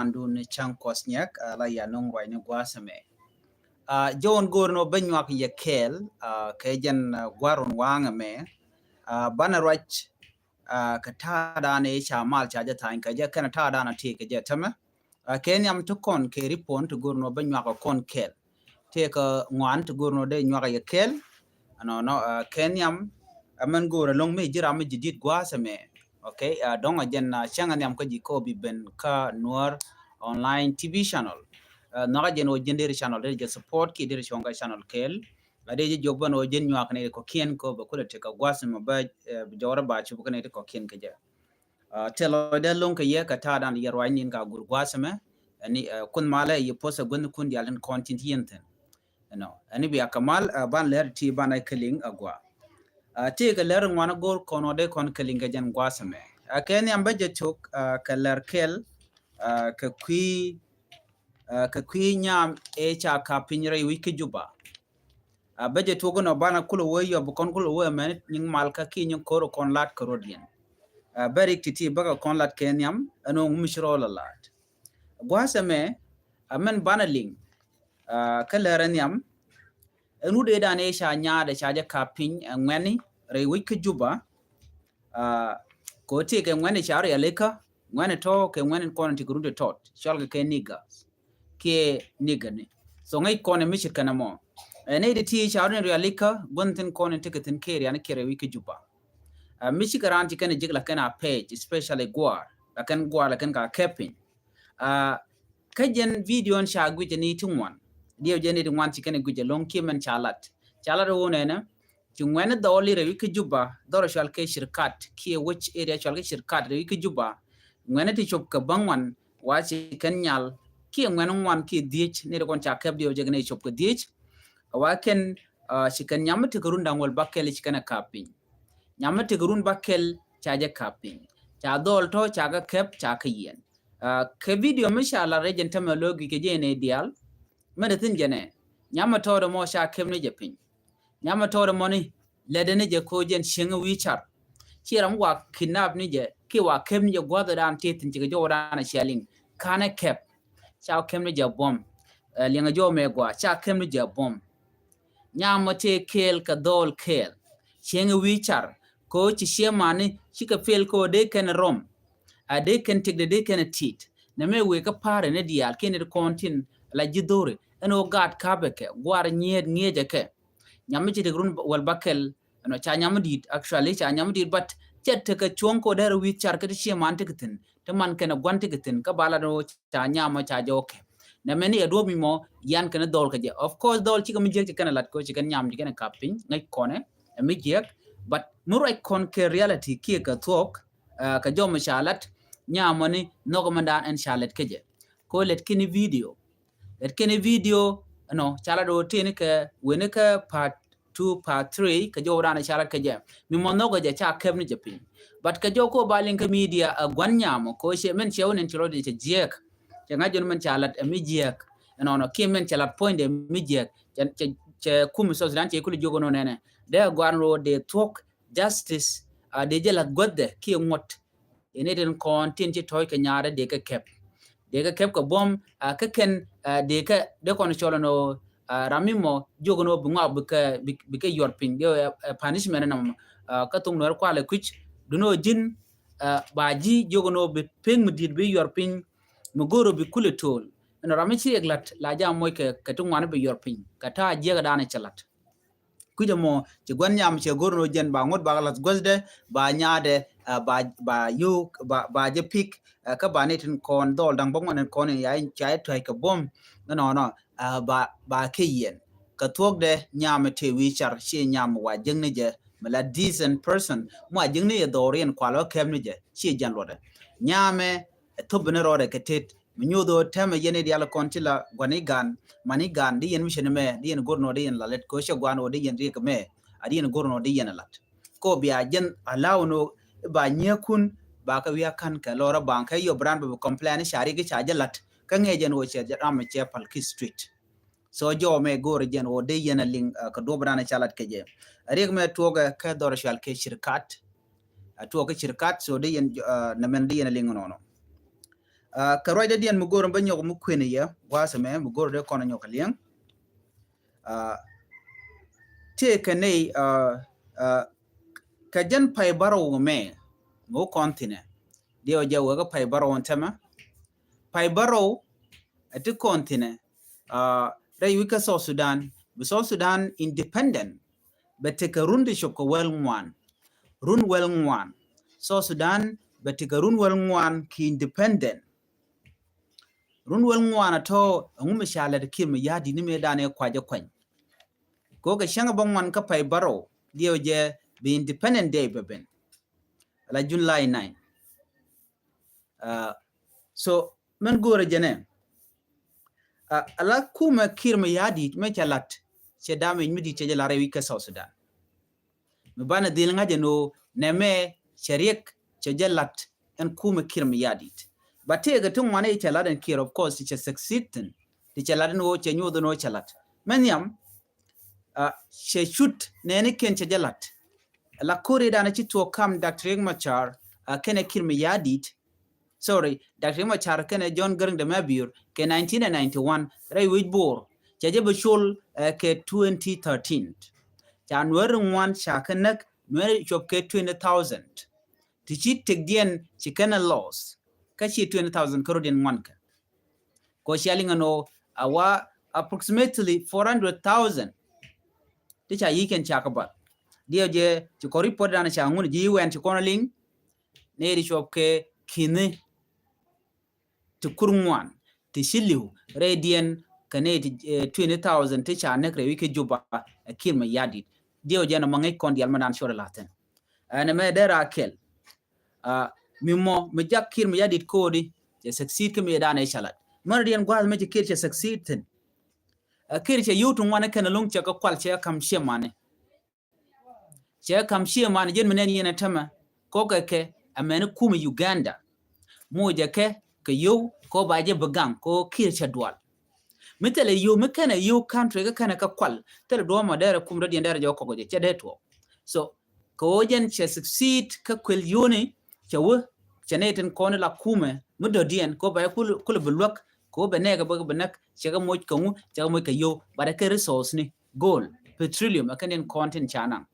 andun chan kosnyak la ya non wai ne gwasame jon gorno banyak ye kel kejen gwaron wanga me bana rach ka tada ne chamal chaja tain ka je kana tada na te ka je tama kenyam to kon ke ripon to gorno banyak kon kel te ka ngwan to gorno de nyaka ye kel no kenyam aman goro long me jira me jidit gwasame okay donga jen changa nyam ko jiko bi ben ka nuar online tv channel naga jen o jendere channel de support ki dire chonga channel kel ade je jogban o jen nyak ne ko kien ko ba kula te ka gwasama ba jawra ba chu ko ne ko kien ka ja telo de long ka ye ka ta dan yer wa nin ka gur gwasama ani kun mala ye posa gun kun yalen content yenten ani bi akamal ban ler ti ban ay keling agwa te ka ler ngwana gor kono de kon kelinga jan gwasame ken yamba je tok ka ler kel ka kwi nyam e cha ka pinre wiki juba baje togo no bana kulo woyo bu kon kulo woyo men ning malka ki nyin koro kon lat korodien bari titi baga kon lat ken yam ano mishro la lat gwasame amen bana ling ka ler yam enu de dane sha nyaade chaje ka pin ngweni re wiki juba ko te ke ngweni chari aleka ngweni to ke ngweni kon tigurude tot shalga ke niga ke niga ni so ngai kon mishir kana mo ne de ti chari re aleka gonten kon tiketin keri an kere wiki juba mishikaranti kana jigla kana page especially gwar la kan ka kepin kajen video on sha guje ni tungwan dio jeni de wan tikene guje long kimen chalat wona na tungwana doli re wiki juba doro shal ke shirkat ki which area shal ke shirkat re wiki juba ngwana ti chop ka bangwan wachi kenyal ki ngwana wan ki dich ne kon cha keb dio jegne chop ka dich waken shikan nyamati gurun dangol bakkel shikana kapin nyamati gurun bakkel chaje kapin cha dol to cha ga keb cha ka yen ke video mishala regent tamalogi ke jene dial medatin jene nyama tawde mo sha kemne jepin nyama tawde mo ni ledene je ko jen shinga wichar chiram wa kidnap ni je ki wa kemne je godo dan tetin je joda na shaling kana kep cha kemne je bom linga jo me gwa cha kemne je bom nyama te kel ka dol kel shinga wichar ko chi shemani shika fel ko de ken rom a de ken tigde de ken tit na me we ka pare ne dial ken de kontin la jidore eno gat kabeke gwar nyeje ke nyamiti de grun wal bakel no cha nyamdi actually cha nyamdi but chet ka chonko der wi char ka ti man tikitin te man kana gwan tikitin ka bala no cha nyama cha joke na meni edo mi mo yan kana dol ka je of course dol chi ka mi je kana lat ko chi kan nyam di kana kapin ngai kone mi je but murai kon ke reality ki ka tok ka jom shalat nyamani no ko mandan en shalat ke je ko let kini video no chala do tini ke wene ke part 2 part 3 ke jo rana chala ke je mi monno go je cha kebni je pin but ke jo ko balin ke media gwanyamo ko she men chewnen chiro de je jek je ngajon men chala mi jek no ki men chala point de mi jek che kum so zan che kuli jogo no nene de gwanro de talk justice de je la godde ki ngot ene den kontin che toy ke nyaare de ke kep ko bom ka ken de kon cholo no ramimo jogo no bunga bika yorpin de punishment nam ka tung no kwa le kuch duno jin baji jogo no be peng mudid be yorpin mugoro bi kuletol no ramichi eglat la ja moy ka tung wan be yorpin ka ta je ga dana chalat kujamo ci gwanyam ci gorno jen ba ngot ba lat gosde ba nyaade ba je pik ka banetin kon dol dang bongon kon ya chai tai ka bom no ba ke yen ka tokde nyam te wichar she nyam wa jengne je mala decent person mo jengne ye dorien kwalo kemne je she jan lode nyame tobne rode ke tet minyodo teme yene diala kontila gwanigan manigan di yen mission me di yen gorno di yen lalet ko she gwano di yen rik me adi yen gorno di yen lat ko biya jen alawno ba nyekun ba ka wiya kan ka lora banka yo brand be complain shari ke chaje lat ka ngejen wo che ram che palki street so jo me gor jen wo de yen ling ka do brana chalat ke je rik me toga ka dor shal ke shirkat to ka shirkat so de yen na men di yen ling no ka roida dian mugoro banyo mu kwene ya wasame mugoro de kono nyoka liang te kanei ka jan pai baro me mo kontine dio jawa ga pai baro ontama pai baro ati kontine rai wika South Sudan South Sudan independent betika rundi shoko welngwan run welngwan South Sudan betika run welngwan ki independent run welngwan ato ngume shala de kim yadi ni medane kwaje kwany ko ga shanga bangwan ka pai baro dio je be independent day beben la July 9 so men gore jene ala kuma kirma yadi me chalat che dame midi che la rewi ka South Sudan me bana dil ngaje no neme shariek che jalat en kuma kirma yadi bate ga tun wane chalat en kir of course che succeed ti chalat no che nyodo no chalat men yam she shoot nene ken che jalat la kore dana ci to kam Dr. Riek Machar kene kirma yadi sorry Dr. Machar kene John Garang de Mabur ke 1991 rai wijbor chaje bashul ke 2013 January 1 shakanak mere chop ke 20000 tichi tegdien chikana loss kachi 20000 korodin wanka ko shalinga no awa approximately 400,000 ticha yiken chakabat dio je chikori podana changun jiwen chikona ling ne ri chop ke kine to kurngwan to shiliu radian kane 20,000 to chane kre wike juba kirma yadi dio jana mangai kondi almanan shora laten ana me dera kel mimo me jak kirma yadi kodi je succeed ke me dana shalat mardian gwal me je kirche succeed ten kirche yutu ngwana kana long chaka kwalche kam shemane che kam shemane jen menen yena tama ko ke amene kuma Uganda moja ke yo ko baje begang ko kircha dual mitele yo mekana yo country ka kana ka kwal tele do ma dere kum radi ndere jo ko je chedeto so ko jen che succeed ka kwel yoni chewo cheneten ko la kume mudo dien ko ba kul bulwak ko benega benak chega moj kangu chega moj ka yo bare ke resource ni gold petroleum akanen content chana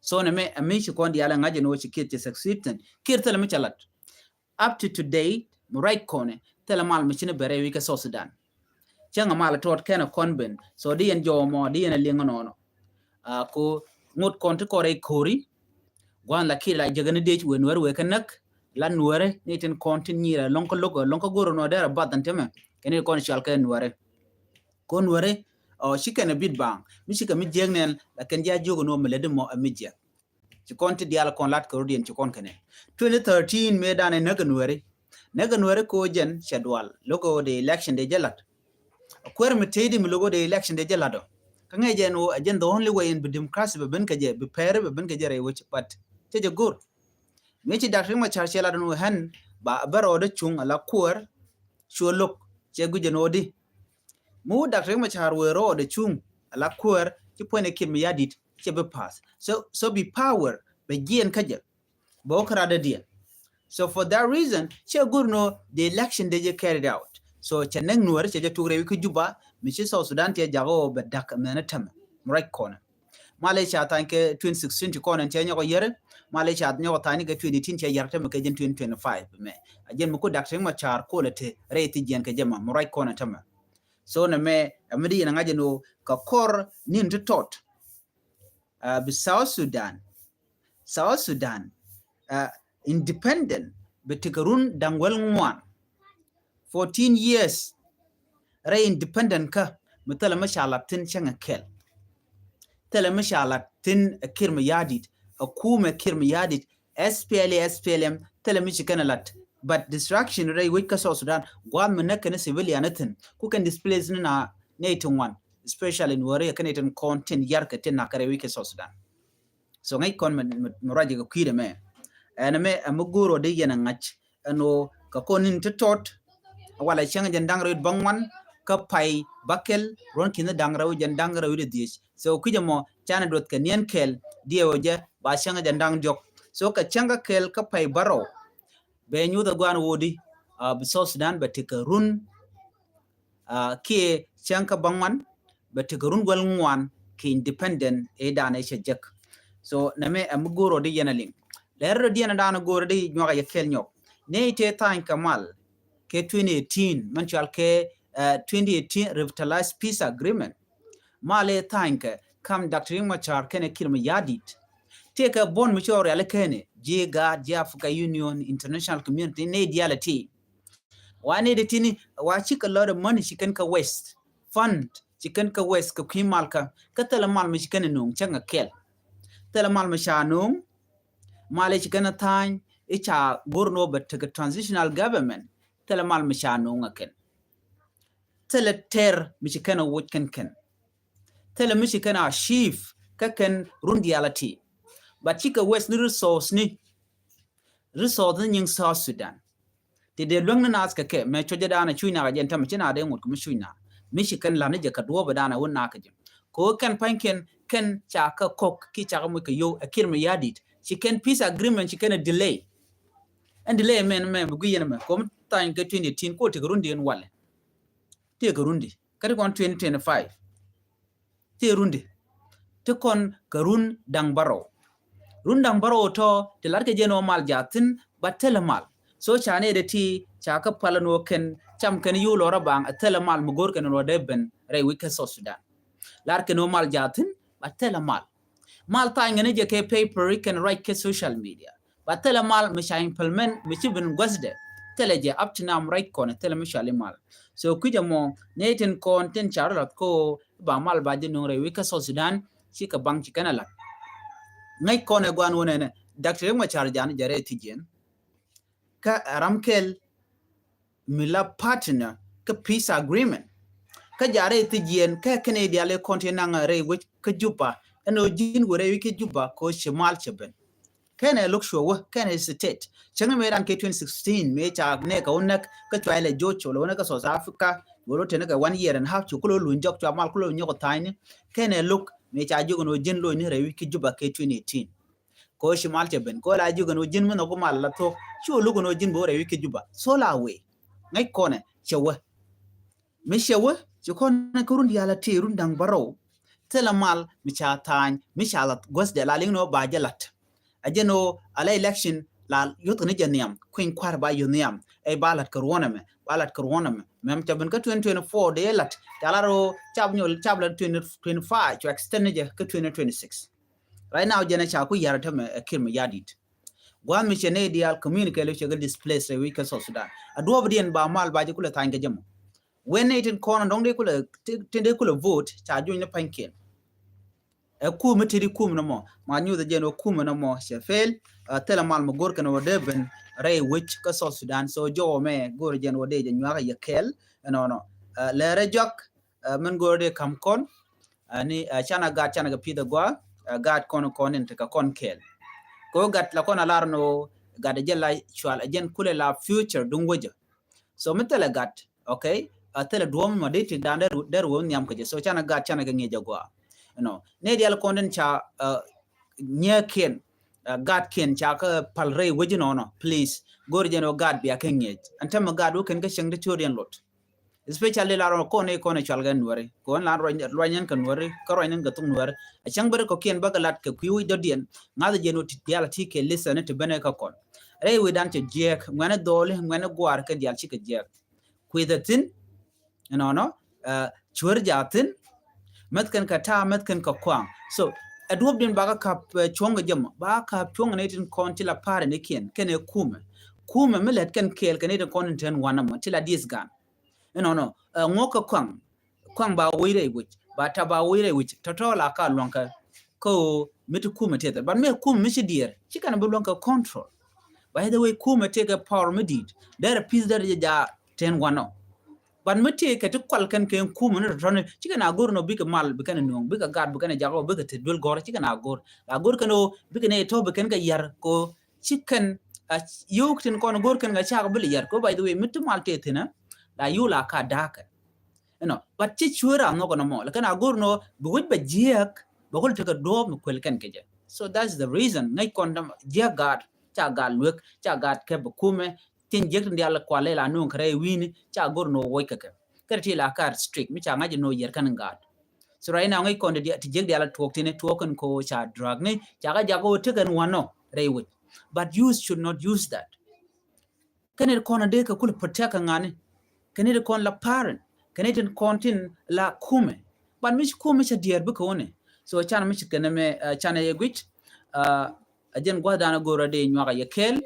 so ne me amishi ko ndi ala ngaje no chikirche succeed kirtele me chalat up to today right corner tela mal machine bere wi ka South Sudan changa mal tot kana konben so di en jomo di en linga nono ko ngot konti kore kori gwan la kila jagane de wen wer we kanak lan were niten konti nyira lonko logo lonko goro no dara badan tema kene kon shal ken were kon were o shikana bit bang mi shika mi jegnen la ken ja jogo no melede mo amidja ci konti diala kon lat ko rodien ci kon kene 2013 medane nagan were ko jen shadwal logo de election de jalat kwer mitedi mi logo de election de jalado kange jen o ajen the only way in democracy be ben kaje be pere be ben kaje which but teje gur mechi Dr. Machar chela no han ba baro de chung ala kwer sholok che guje no di mu Dr. Machar wero de chung ala kwer ci pone kim yadit che be pass so be power be gien kaje bo kra de dia. So for that reason, Chegurno the election they carried out. So Chaneng Nuer Cheja Tugre Wiki Juba, Michi South Sudan Tia Jago Bedak Menetam, right corner. Malaysia Tanke 2016 corner and Chenya Yere, Malaysia at Nyo Tani get 2018 Yartam Kajan 2025. Again Muku Dr. Machar quality rate Jan Kajama, right corner tama. So na me Amidi and Agano Kakor Nin to tot. South Sudan. Independent betikarun dangwel ngwan 14 years ray independent ka mutala mashalatin changa kel tala mashalatin kirma yadit akuma kirma yadit SPLM tala michikana lat but distraction ray wika South Sudan gwan manakana civilianatin ku can displace na naton one especially in wari kanaton content yarka tin nakare wika South Sudan so ngai kon muraji ko kire me ename amuguro de yana ngach ano ka konin to tot wala changa jandang ro bangwan ka pai bakel ron kin dang ro jandang ro de dis so kujamo chana dot ka nien kel diewoje ba changa jandang jok so ka changa kel ka pai baro be nyu da gwan wodi South Sudan batikarun ki chanka bangwan batikarun gwalngwan ki independent dana shajak so name amgoro di yanaling lero di yana dana goro di nyoga yakel nyok ne te tan kamal ke 2018 manchal ke 2018 revitalized peace agreement male tanke kam Dr. Machar kene kirma yadit take a bon mature alekene jiga Africa Union international community ne diality wane de tini wa chika lot of money chicken ka west fund chicken ka west ka kimalka ka telemal mi chicken nung changa kel telemal mi shanung male chicken tan icha gorno but ka transitional government telemal mi shanung aken tele ter mi chicken wot ken tele mi chicken a chief ka ken rundiality but chika west ni resource ning South Sudan ti de long na aska ke me choje dana chuina ga jenta mi china de ngut kuma chuina michigan la ne je ka duwa badana wonna ka jim ko kan panken ken cha ka kok ki cha mu ka yo akir me yadit chicken peace agreement chicken a delay and delay men me bu yene me kom tan ka 2018 ko ti rundi en wale ti ka rundi ka kon 2025 ti rundi te kon ka run dang baro to te larke je no mal jatin batele mal so chane de ti chaka palano ken cham ken yu lora bang atela mal mugor ken no deben re wika so Sudan lar ken no mal jatin batela mal ta ngene je ke paper ken right ke social media batela mal misha implement michi bin gwasde tele je up to now right kon tele misha mal so kuja mo neten content charot ko ba mal ba de no re wika so Sudan chi ka bang chi kana la ngai kon e gwan wona ne Dr. Machar jan jare tijen ka ramkel mila partner ka peace agreement ka jare tijien ka Canada le continent re which ka juba eno jin gore wiki juba ko shimal cheben kene look sure kene state changa me ran ke 2016 me cha ne ka onak ka twale jocho lo na ka South Africa goro tene ka 1 year and half chukulo lunjok cha mal kulo nyoko tiny kene look me cha jogo no jin lo ni re wiki juba ke 2018 ko shimal cheben ko la jogo no jin mo ko mal la to chu lugo no jin bo re wiki juba so la we ngai kone chewe mi chewe ci kone kurun yala ti run dang baro tela mal mi cha tan mi shalat gos de la lingno ba jalat ajeno ala election la yot ne janiam queen kwar ba yuniam e balat korona me mem taben ka 2024 de lat talaro chabnyol chabla 2025 to extend je ka 2026 right now jena cha ku yarata me kirma yadit gwan mi chene dial communicate le chegal displace we ka so Sudan adwo bdien ba mal ba je kula tanga jam when it in corner dong de kula tende kula vote cha ju ne panken e ku metiri kum no mo ma nyu de jeno kum no mo chefel tela mal mo gor kan wode ben ray which ka so Sudan so jo me gor jen wode je nyaka yakel no le rejok men gor de kam kon ni chana ga pida gwa gad kon ente ka kon kel ko gat la kona larno gada jella chwal ajen kule la future dung wojo so metela gat okay atela duom ma deti dande der won nyam ko je so chana ga ngeja gwa ne dial konden cha nyeken gat ken cha ka palre wojo no please gorjeno gat bi akengej antama gadu ken ga shengde chorian lot especially la ro kone chwal gan wore kon la royan kan wore ko royan ga tung wore achang bare ko ken bagalat ka kuwi dodien ngada jeno ti diala ti ke listen to bene ka kon re we dan te jek ngana dole ngana gwar ka dial chi ka jek kuidatin chwar jatin matkan ka ta matkan ka kwang so adwob din baga ka chonga jam ba ka chonga ne tin kon ti la pare ne ken e kuma melet kan kel kan ne kon ten wana mo ti la disgan ngoka kwang ba wire which ba ta ba wire which totola ka lonka ko mitu kuma tete but me kuma mishi dear she can be lonka control by the way kuma take a power medid there a piece there ja 10 but me take to kwal kan ken kuma no ron she can agor no big mal bikan no big gad bikan jago big te dul gor she can agor kano big ne to bikan ga yar ko chicken yokten kon gor kan ga cha bil yar ko by the way mitu mal tete na la yula ka daka but ci chura no kono mo lakana agurno buwit ba jiak bagol te ka do mo kwel kan keje so that's the reason ngai kondam jia gad cha gad luk cha gad ke bukume tin jek ndi ala kwale la non kare win cha gor no woy kaka karti la kar strict mi cha ngaji no yer kan ngad so right now ngai konde ti jek di ala talk tine token ko cha drug ne cha ga jago tekan wano rewe but you should not use that kaner kona de ka kul protect ngane kaner kon la parent kaner kontin la kume but mi kume cha dier bu ko ne so chana mi chikene me chana yegwit ajen gwa dana gora de nywaga yekel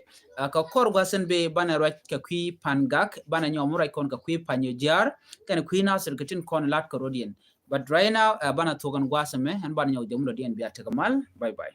ka kor gwa sen be bana rat ka kwi pangak bana nyomura kon ka kwi panyo jar kan kwi na sel katin kon lat ko rodien but right now bana togan gwa seme han bana nyaw jomlo dien biya tegamal bye bye